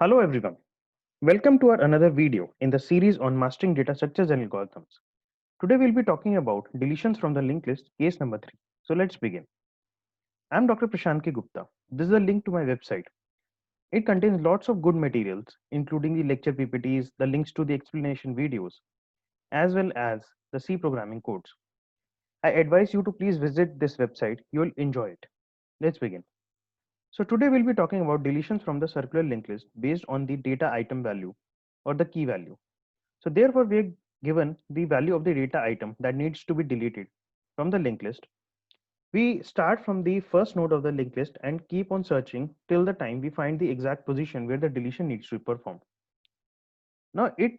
Hello everyone. Welcome to our another video in the series on mastering data structures and algorithms. Today we'll be talking about deletions from the linked list case number 3. So let's begin. I'm Dr. Prashant K. Gupta. This is a link to my website. It contains lots of good materials including the lecture PPTs, the links to the explanation videos, as well as the C programming codes. I advise you to please visit this website. You'll enjoy it. Let's begin. So today we'll be talking about deletions from the circular linked list based on the data item value or the key value. So therefore, we are given the value of the data item that needs to be deleted from the linked list. We start from the first node of the linked list and keep on searching till the time we find the exact position where the deletion needs to be performed. Now, it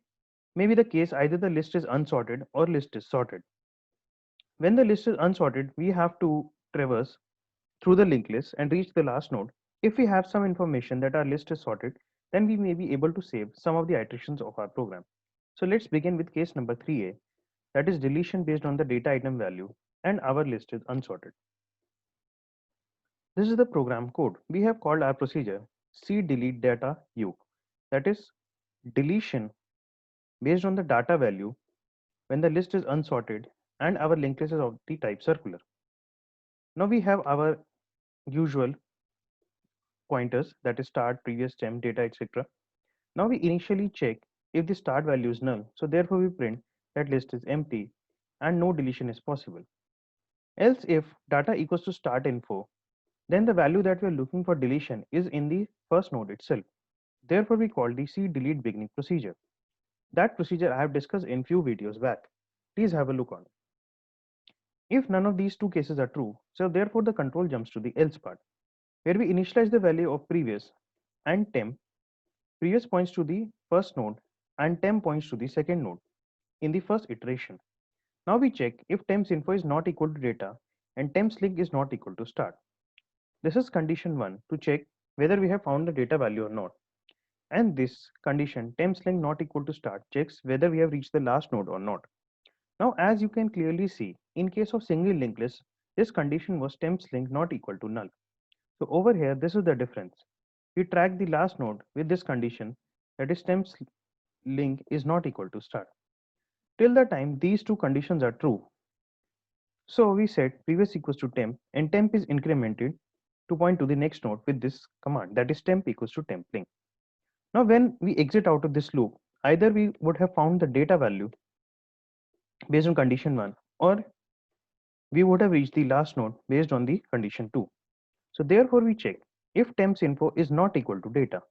may be the case either the list is unsorted or list is sorted. When the list is unsorted, we have to traverse through the linked list and reach the last node. If we have some information that our list is sorted, then we may be able to save some of the iterations of our program. So let's begin with case number 3a, that is deletion based on the data item value, and our list is unsorted. This is the program code. We have called our procedure cdelete data u, that is deletion based on the data value when the list is unsorted and our linked list is of the type circular. Now we have our usual pointers, that is start, previous, temp, data, etc. Now we initially check if the start value is null, so therefore we print that list is empty and no deletion is possible. Else if data equals to start info, then the value that we are looking for deletion is in the first node itself. Therefore we call the cdelete beginning procedure. That procedure I have discussed in few videos back. Please have a look on it. If none of these two cases are true, so therefore the control jumps to the else part, where we initialize the value of previous and temp. Previous points to the first node and temp points to the second node in the first iteration. Now we check if temps info is not equal to data and temps link is not equal to start. This is condition 1 to check whether we have found the data value or not. And this condition temps link not equal to start checks whether we have reached the last node or not. Now as you can clearly see, in case of single linked list, this condition was temps link not equal to null. So over here, this is the difference. We track the last node with this condition, that is temps link is not equal to start. Till the time these two conditions are true, so we set previous equals to temp and temp is incremented to point to the next node with this command, that is temp equals to temp link. Now when we exit out of this loop, either we would have found the data value based on condition 1 or we would have reached the last node based on the condition 2. So therefore we check if temps info is not equal to data.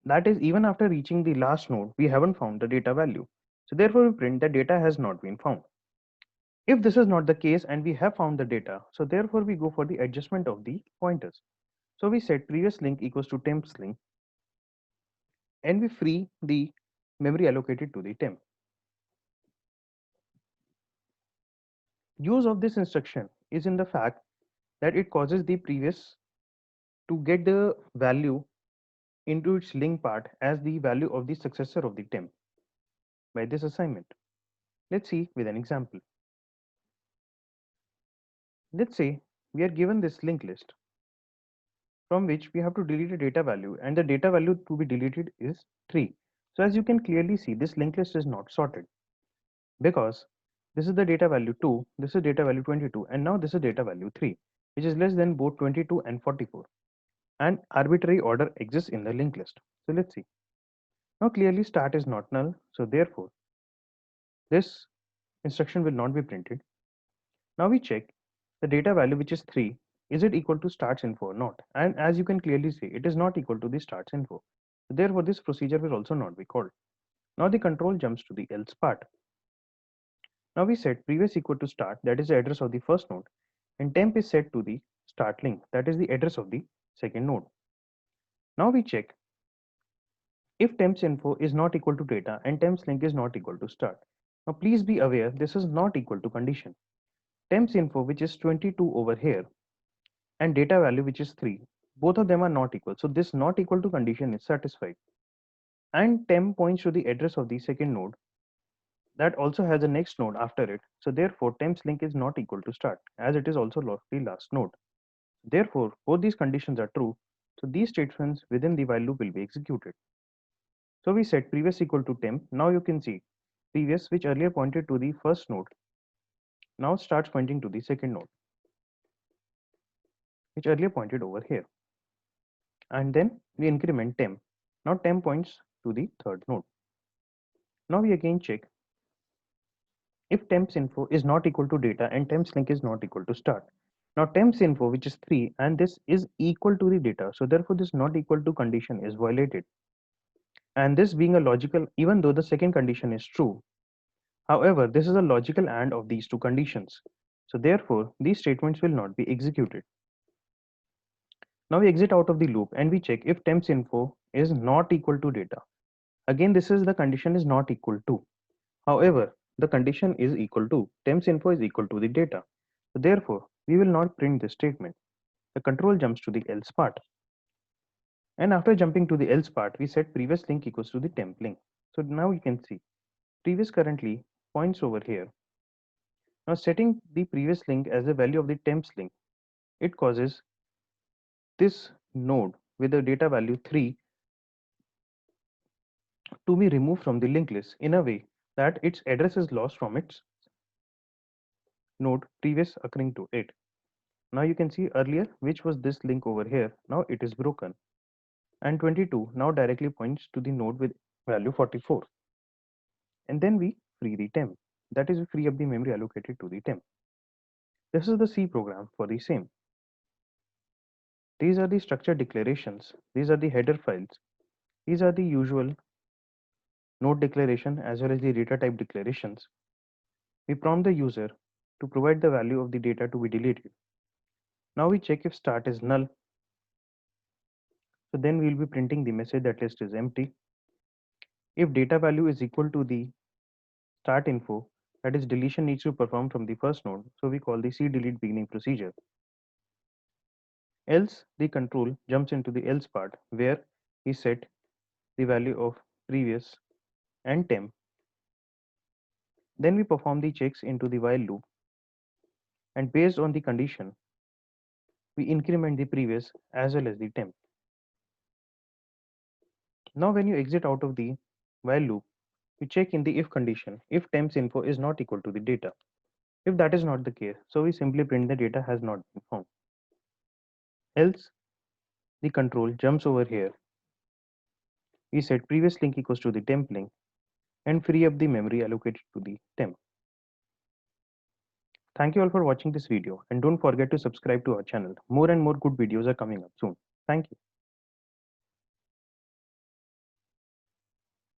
That is, even after reaching the last node, we haven't found the data value. So therefore we print that data has not been found. If this is not the case and we have found the data, so therefore we go for the adjustment of the pointers. So we set previous link equals to temps link and we free the memory allocated to the temp. Use of this instruction is in the fact that it causes the previous to get the value into its link part as the value of the successor of the temp by this assignment. Let's see with an example. Let's say we are given this linked list from which we have to delete a data value and the data value to be deleted is 3. So as you can clearly see, this linked list is not sorted because this is the data value 2, this is data value 22, and now this is data value 3, which is less than both 22 and 44. And arbitrary order exists in the linked list. So let's see. Now clearly start is not null, so therefore this instruction will not be printed. Now we check the data value, which is 3, is it equal to starts info or not? And as you can clearly see, it is not equal to the starts info. Therefore, this procedure will also not be called. Now the control jumps to the else part. Now we set previous equal to start, that is the address of the first node, and temp is set to the start link, that is the address of the second node. Now we check if temps info is not equal to data and temps link is not equal to start. Now please be aware this is not equal to condition. Temps info, which is 22 over here, and data value, which is 3, both of them are not equal, so this not equal to condition is satisfied. And temp points to the address of the second node that also has a next node after it, so therefore temps link is not equal to start as it is also the last node. Therefore both these conditions are true, So these statements within the while loop will be executed. So we set previous equal to temp. Now you can see previous, which earlier pointed to the first node, now starts pointing to the second node, which earlier pointed over here. And then we increment temp. Now temp points to the third node. Now we again check if temps info is not equal to data and temps link is not equal to start. Now temps info, which is 3, and this is equal to the data. So therefore this not equal to condition is violated. And this being a logical, even though the second condition is true. However, this is a logical AND of these two conditions. So therefore, these statements will not be executed. Now we exit out of the loop and we check if temps info is not equal to data. Again, this is the condition is not equal to. However, the condition is equal to temps info is equal to the data. So therefore, we will not print this statement. The control jumps to the else part. And after jumping to the else part, we set previous link equals to the temp link. So now you can see previous currently points over here. Now setting the previous link as the value of the temps link, it causes this node with the data value 3 to be removed from the linked list in a way that its address is lost from its node previous occurring to it. Now you can see earlier which was this link over here, now it is broken, and 22 now directly points to the node with value 44. And then we free the temp, that is we free up the memory allocated to the temp. This is the C program for the same. These are the structure declarations, these are the header files, these are the usual node declaration as well as the data type declarations. We prompt the user to provide the value of the data to be deleted. Now we check if start is null. So then we will be printing the message that list is empty. If data value is equal to the start info, that is deletion needs to perform from the first node. So we call the cdelete beginning procedure. Else the control jumps into the else part where we set the value of previous and temp. Then we perform the checks into the while loop, and based on the condition, we increment the previous as well as the temp. Now when you exit out of the while loop, you check in the if condition if temps info is not equal to the data. If that is not the case, so we simply print the data has not been found. Else the control jumps over here. We set previous link equals to the temp link and free up the memory allocated to the temp. Thank you all for watching this video, and don't forget to subscribe to our channel. More and more good videos are coming up soon. Thank you.